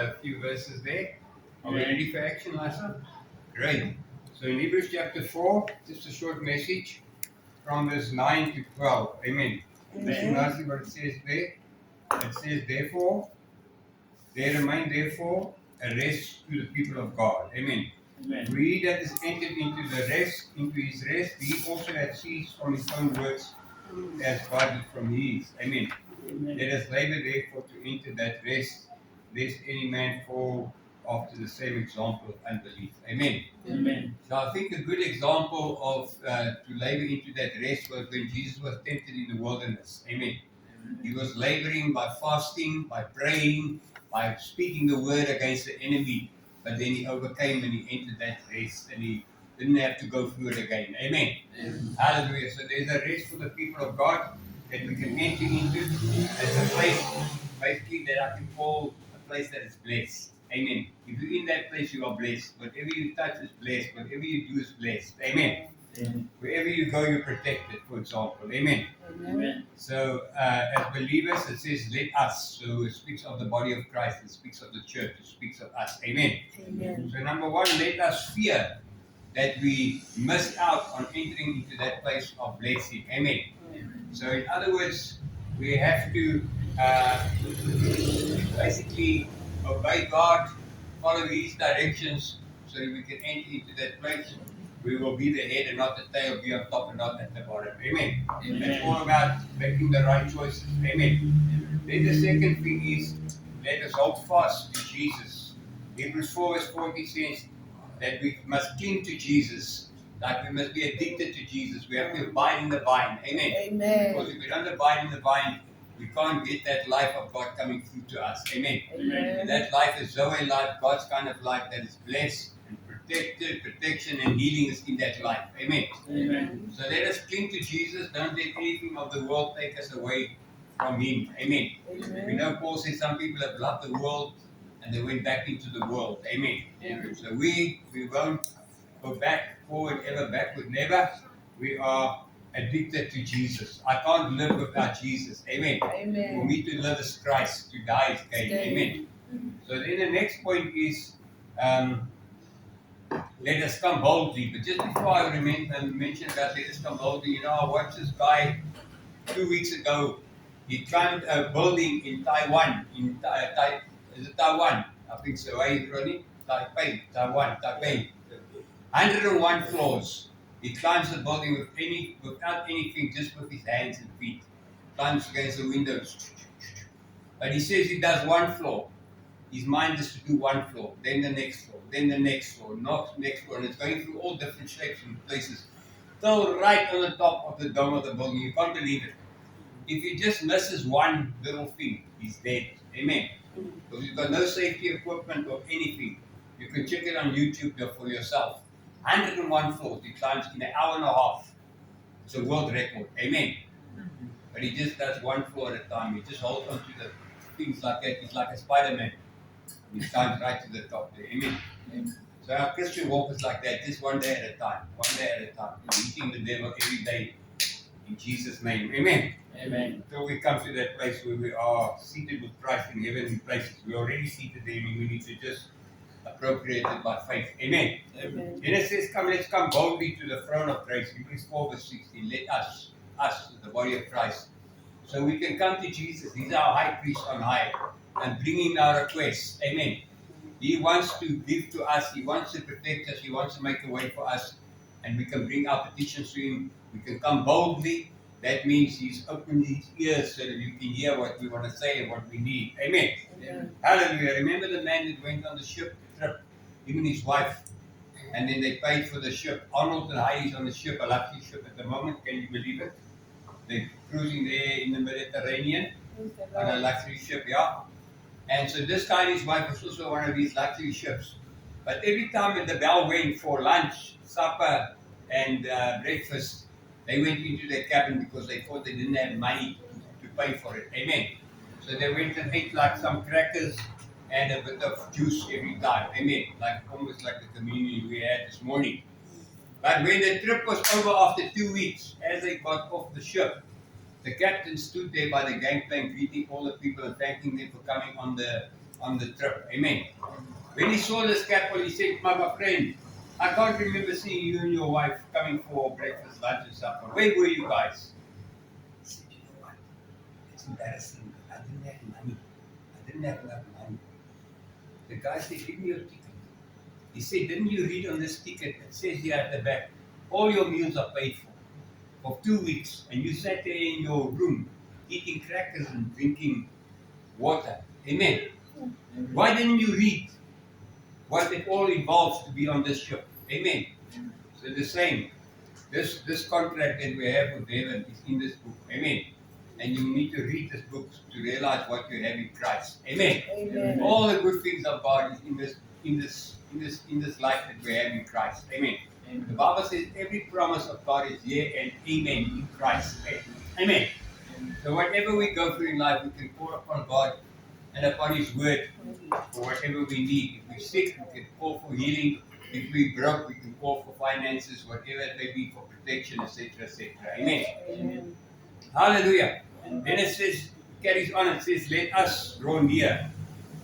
a few verses there. Are we ready for action, Lisa? Great. So in Hebrews chapter 4, just a short message from verse 9 to 12. Amen. See nicely what it says there. It says, therefore, there remain therefore a rest to the people of God. Amen. Amen. We that is entered into the rest, into his rest, he also that ceased from his own works as God did from his. Amen. Amen. Let us labor therefore to enter that rest, lest any man fall after the same example of unbelief. Amen. Amen. So I think a good example of to labor into that rest was when Jesus was tempted in the wilderness. Amen. He was laboring by fasting, by praying, by speaking the word against the enemy. But then he overcame and he entered that rest and he didn't have to go through it again. Amen. Amen. Hallelujah. So there's a rest for the people of God that we can enter into. It's a place basically that I can call a place that is blessed. Amen. If you're in that place, you are blessed. Whatever you touch is blessed. Whatever you do is blessed. Amen. Amen. Wherever you go, you're protected, for example. Amen. Amen. So, as believers, it says, let us. So, it speaks of the body of Christ. It speaks of the church. It speaks of us. Amen. Amen. So, number one, let us fear that we miss out on entering into that place of blessing. Amen. So, in other words, we have to basically obey God, follow His directions, so that we can enter into that place. We will be the head and not the tail, be on top and not at the bottom. Amen. Amen. It's all about making the right choices. Amen. Then the second thing is, let us hold fast to Jesus. Hebrews 4 verse 40 says that we must cling to Jesus. Like we must be addicted to Jesus. We have to abide in the vine. Amen. Amen. Because if we don't abide in the vine, we can't get that life of God coming through to us. Amen. Amen. And that life is Zoe life, God's kind of life that is blessed and protected, protection and healing is in that life. Amen. Amen. So let us cling to Jesus. Don't let anything of the world take us away from Him. Amen. We know Paul says some people have loved the world and they went back into the world. Amen. So we won't go back, forward, ever, backward, never. We are addicted to Jesus. I can't live without Jesus. Amen. For Amen. me to live is Christ, to die is gain. Amen. So then the next point is, let us come boldly. But just before I mention that, let us come boldly. You know, I watched this guy 2 weeks ago. He climbed a building in Taiwan. Is it Taiwan? I think so. Right, Ronnie? Taipei. 101 floors. He climbs the building without anything, just with his hands and feet. Climbs against the windows. But he says he does one floor. His mind is to do one floor, then the next floor, then the next floor, next floor, and it's going through all different shapes and places. Till right on the top of the dome of the building. You can't believe it. If he just misses one little thing, he's dead. Amen. Because you've got no safety equipment or anything. You can check it on YouTube for yourself. 101 floors. He climbs in an hour and a half. It's a world record. Amen. But he just does one floor at a time. He just holds on to the things like that. He's like a Spider-Man. He climbs right to the top there. Amen. So our Christian walk is like that, just one day at a time. One day at a time. Meeting the devil every day in Jesus' name. Amen. Amen. Until we come to that place where we are seated with Christ in heavenly places. We're already seated there, and we need to just appropriate it by faith. Amen. Amen. Then it says, let's come boldly to the throne of grace. Hebrews 4 verse 16. Let us, the body of Christ. So we can come to Jesus. He's our high priest on high. And bring in our requests. Amen. He wants to give to us. He wants to protect us. He wants to make a way for us. And we can bring our petitions to Him. We can come boldly. That means He's opened His ears so that you can hear what we want to say and what we need. Amen. Amen. Hallelujah. Remember the man that went on the ship trip, him and his wife, and then they paid for the ship. Arnold and Heidi's on the ship, a luxury ship at the moment. Can you believe it? They're cruising there in the Mediterranean on a luxury ship, yeah. And so this guy and his wife was also one of these luxury ships. But every time the bell went for lunch, supper, and breakfast, they went into their cabin because they thought they didn't have money to pay for it. Amen. So they went and ate like some crackers and a bit of juice every time. Amen. Like almost like the communion we had this morning. But when the trip was over after 2 weeks, as they got off the ship, the captain stood there by the gangplank greeting all the people and thanking them for coming on the on the trip. Amen. When he saw the scaffold, he said, my friend, I can't remember seeing you and your wife coming for breakfast, lunch, and supper. Where were you guys? He said, you know what? It's embarrassing. I didn't have money. I didn't have enough money. The guy said, give me your ticket. He said, didn't you read on this ticket? It says here at the back, all your meals are paid for 2 weeks. And you sat there in your room eating crackers and drinking water. Amen. Why didn't you read what it all involves to be on this ship? Amen. So the same. This contract that we have with heaven is in this book. Amen. And you need to read this book to realize what you have in Christ. Amen. Amen. All the good things of God is in this life that we have in Christ. Amen. The Bible says every promise of God is yea and amen in Christ. Amen. So whatever we go through in life, we can call upon God and upon His word for whatever we need. If we're sick, we can call for healing. If we're broke, we can call for finances, whatever it may be, for protection, etc., etc. Amen. Amen. Hallelujah. Then it says, carries on, it says, let us draw near.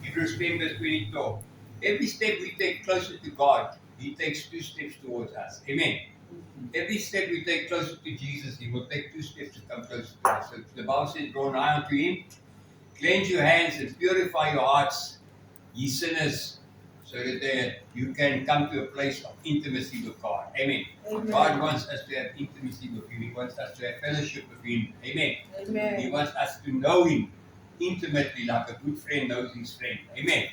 Hebrews 10 verse 22. Every step we take closer to God, He takes 2 steps towards us. Amen. Every step we take closer to Jesus, He will take 2 steps to come closer to us. So the Bible says, draw nigh unto Him, cleanse your hands and purify your hearts, ye sinners, so that you can come to a place of intimacy with God. Amen. Amen. God wants us to have intimacy with Him. He wants us to have fellowship with Him. Amen. Amen. He wants us to know Him intimately, like a good friend knows his friend. Amen.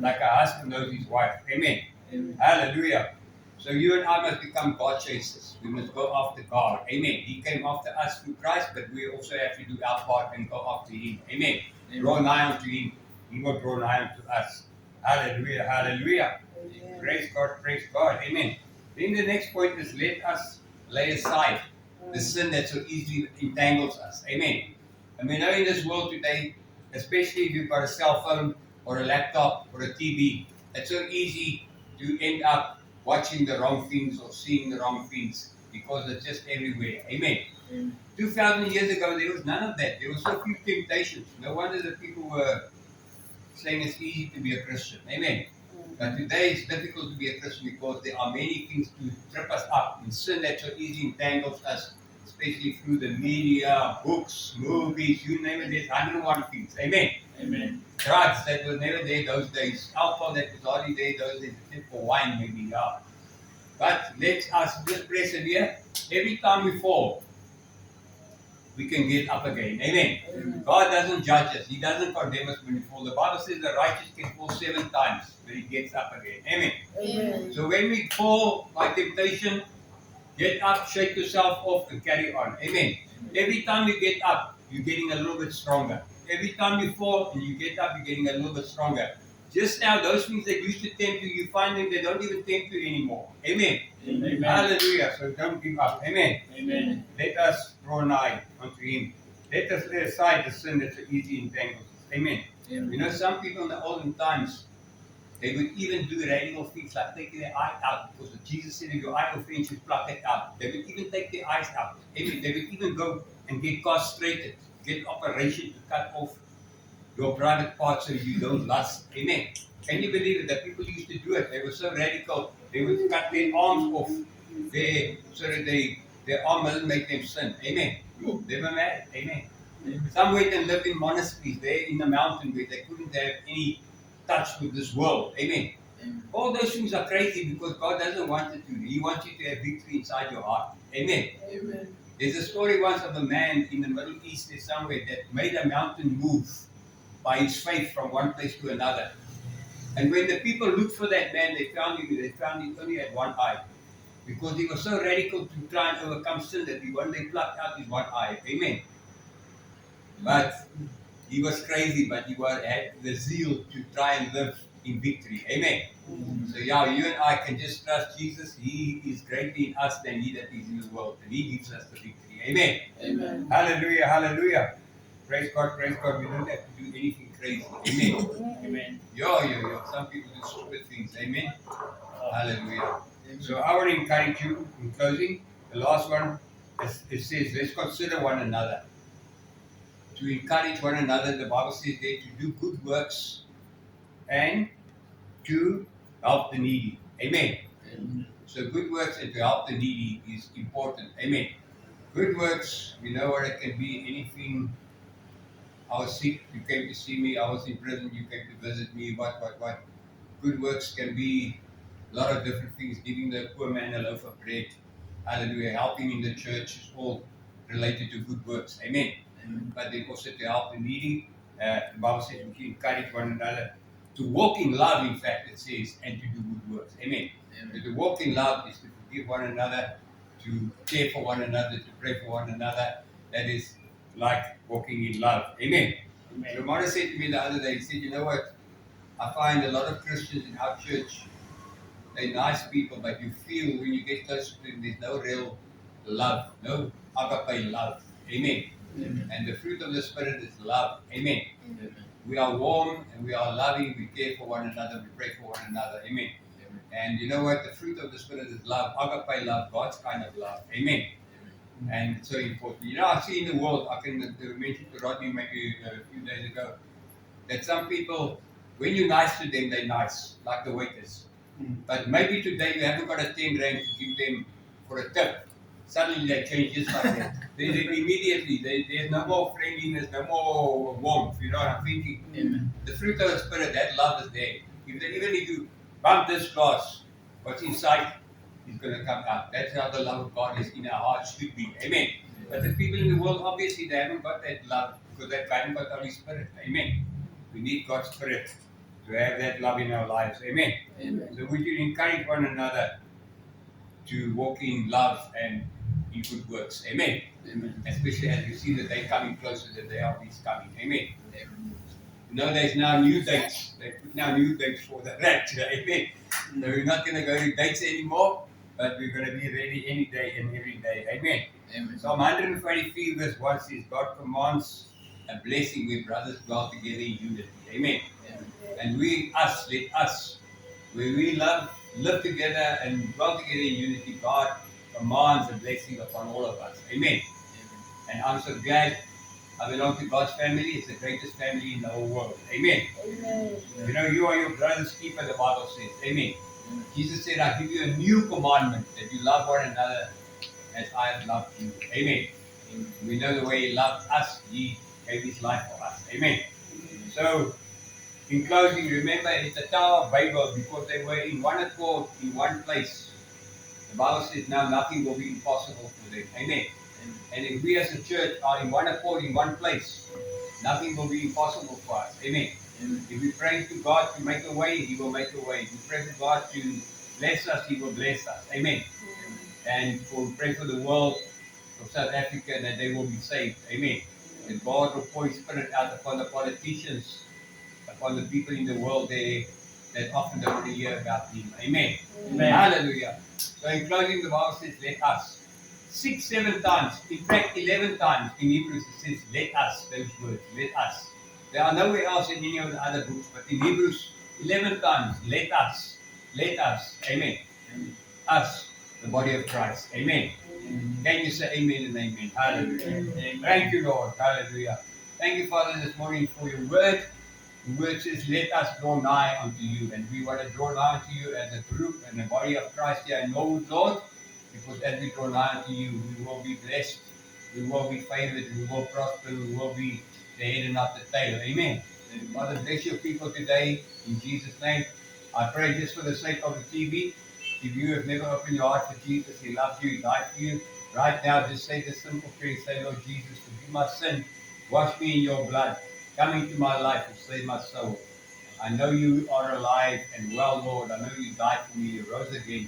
Like a husband knows his wife. Amen. Amen. Hallelujah. So you and I must become God chasers. We must go after God. Amen. He came after us through Christ, but we also have to do our part and go after Him. Amen. Draw nigh unto Him. He will draw nigh unto us. Hallelujah. Hallelujah. Amen. Praise God. Praise God. Amen. Then the next point is let us lay aside the sin that so easily entangles us. Amen. And we know in this world today, especially if you've got a cell phone or a laptop or a TV, it's so easy to end up watching the wrong things or seeing the wrong things because it's just everywhere. Amen. 2,000 years ago, there was none of that. There were so few temptations. No wonder the people were saying it's easy to be a Christian. Amen. But today it's difficult to be a Christian because there are many things to trip us up. And sin that so easily entangles us, especially through the media, books, movies, you name it, there's 101 things. Amen. Amen. Drugs that were never there those days. Alcohol that was hardly there those days. Except for wine maybe, yeah. But let us just persevere. Every time we fall, we can get up again. Amen. Amen. God doesn't judge us. He doesn't condemn us when we fall. The Bible says the righteous can fall 7 times, but he gets up again. Amen. Amen. So when we fall by temptation, get up, shake yourself off, and carry on. Amen. Every time you get up, you're getting a little bit stronger. Every time you fall and you get up, you're getting a little bit stronger. Just now, those things that used to tempt you, you find them, they don't even tempt you anymore. Amen. Amen. Hallelujah. So don't give up. Amen. Amen. Let us draw nigh unto Him. Let us lay aside the sin that so easily entangles us. Amen. You know, some people in the olden times, they would even do radical things like taking their eye out because Jesus said, if your eye offends you, pluck it out. They would even take their eyes out. Amen. They would even go and get castrated, get operation to cut off your private parts so you don't lust. Amen. Can you believe it? That people used to do it. They were so radical. They would cut their arms off so that their arm doesn't make them sin. Amen. They were mad. Amen. Some went and lived in monasteries there in the mountain where they couldn't have any touch with this world. Amen. All those things are crazy because God doesn't want it to. He wants you to have victory inside your heart. Amen. Amen. There's a story once of a man in the Middle East there somewhere that made a mountain move by his faith from one place to another. And when the people looked for that man, they found him only had one eye. Because he was so radical to try and overcome sin that he one day plucked out his one eye. Amen. But he was crazy, but he had the zeal to try and live in victory. Amen. So yeah, you and I can just trust Jesus. He is greater in us than he that is in the world. And he gives us the victory. Amen. Amen. Hallelujah, hallelujah. Praise God, praise God. We don't have to do anything crazy. Amen. Amen. Yo. Some people do stupid things. Amen. Hallelujah. So I want to encourage you in closing. The last one, it says, let's consider one another. To encourage one another, the Bible says there to do good works and to help the needy. Amen. Amen. So good works and to help the needy is important. Amen. Good works, you know what it can be, anything. I was sick, you came to see me. I was in prison, you came to visit me. What. Good works can be a lot of different things. Giving the poor man a loaf of bread. Hallelujah. Helping in the church is all related to good works. Amen. Amen. But then also to help the needy. The Bible says we can encourage one another to walk in love, in fact, it says, and to do good works. Amen. Amen. To walk in love is to forgive one another, to care for one another, to pray for one another. That is like walking in love. Amen. Amen. Romana said to me the other day, he said, you know what? I find a lot of Christians in our church, they're nice people, but you feel when you get close to them, there's no real love, no agape love. Amen. Amen. And the fruit of the Spirit is love. Amen. Amen. We are warm and we are loving, we care for one another, we pray for one another. Amen. Amen. And you know what? The fruit of the Spirit is love, agape love, God's kind of love. Amen. And it's so important. You know, I see in the world, I can mention to Rodney maybe a few days ago, that some people, when you're nice to them, they're nice, like the waiters. But maybe today you haven't got a 10 rand to give them for a tip. Suddenly they change just like that. Immediately, there's no more friendliness, no more warmth. You know what I'm thinking? Amen. The fruit of the Spirit, that love is there. Even if you bump this glass, what's inside is going to come out. That's how the love of God is in our hearts should be. Amen. But the people in the world, obviously, they haven't got that love because they haven't got the Holy Spirit. Amen. We need God's Spirit to have that love in our lives. Amen. Amen. So we should encourage one another to walk in love and in good works. Amen. Amen. Especially as you see the day coming closer, the day of His coming. Amen. Amen. You know, there's now new dates. They put now new dates for the rapture. Amen. So we're not going to go to dates anymore, but we're going to be ready any day and every day. Amen. Amen. Psalm 143 verse 1 says, God commands a blessing where brothers dwell together in unity. Amen. Amen. And let us, where we live together and dwell together in unity, God commands a blessing upon all of us. Amen. And I'm so glad I belong to God's family. It's the greatest family in the whole world. Amen. Amen. You know, you are your brother's keeper, the Bible says. Amen. Jesus said, I give you a new commandment, that you love one another as I have loved you. Amen. We know the way He loved us. He gave His life for us. Amen. So, in closing, remember, it's the Tower of Babel because they were in one accord, in one place. The Bible says now nothing will be impossible for them. Amen. And if we as a church are in one accord, in one place, nothing will be impossible for us. Amen. If we pray to God to make a way, He will make a way. If we pray to God to bless us, He will bless us. Amen. And we pray for the world of South Africa that they will be saved. Amen. And God will pour His Spirit out upon the politicians, upon the people in the world there that often don't want to hear about Him. Amen. Amen. Hallelujah. So in closing, the Bible says, let us. 6, 7 times, in fact 11 times in Hebrews it says, let us, those words, let us. There are nowhere else in any of the other books, but in Hebrews 11 times, let us, amen. Us, the body of Christ, amen. Can you say amen and amen? Hallelujah. Amen. Thank you, Lord. Hallelujah. Thank you, Father, this morning for your word. The word says, let us draw nigh unto you. And we want to draw nigh unto you as a group and the body of Christ here in Norwood, Lord. Because as we draw nigh unto you, we will be blessed, we will be favored, we will prosper, we will be the head and not the tail. Amen. And Father, bless your people today in Jesus' name. I pray just for the sake of the TV. If you have never opened your heart for Jesus, He loves you, He died for you. Right now, just say this simple prayer. Say, Lord Jesus, forgive my sin. Wash me in your blood. Come into my life and save my soul. I know you are alive and well, Lord. I know you died for me. You rose again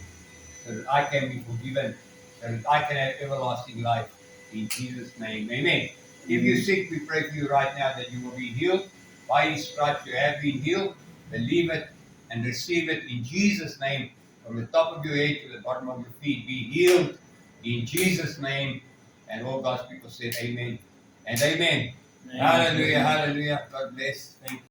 so that I can be forgiven, so that I can have everlasting life. In Jesus' name, amen. If you're sick, we pray for you right now that you will be healed. By His stripes you have been healed. Believe it and receive it in Jesus' name. From the top of your head to the bottom of your feet, be healed in Jesus' name. And all God's people said amen and amen. Hallelujah, hallelujah. God bless. Thank you.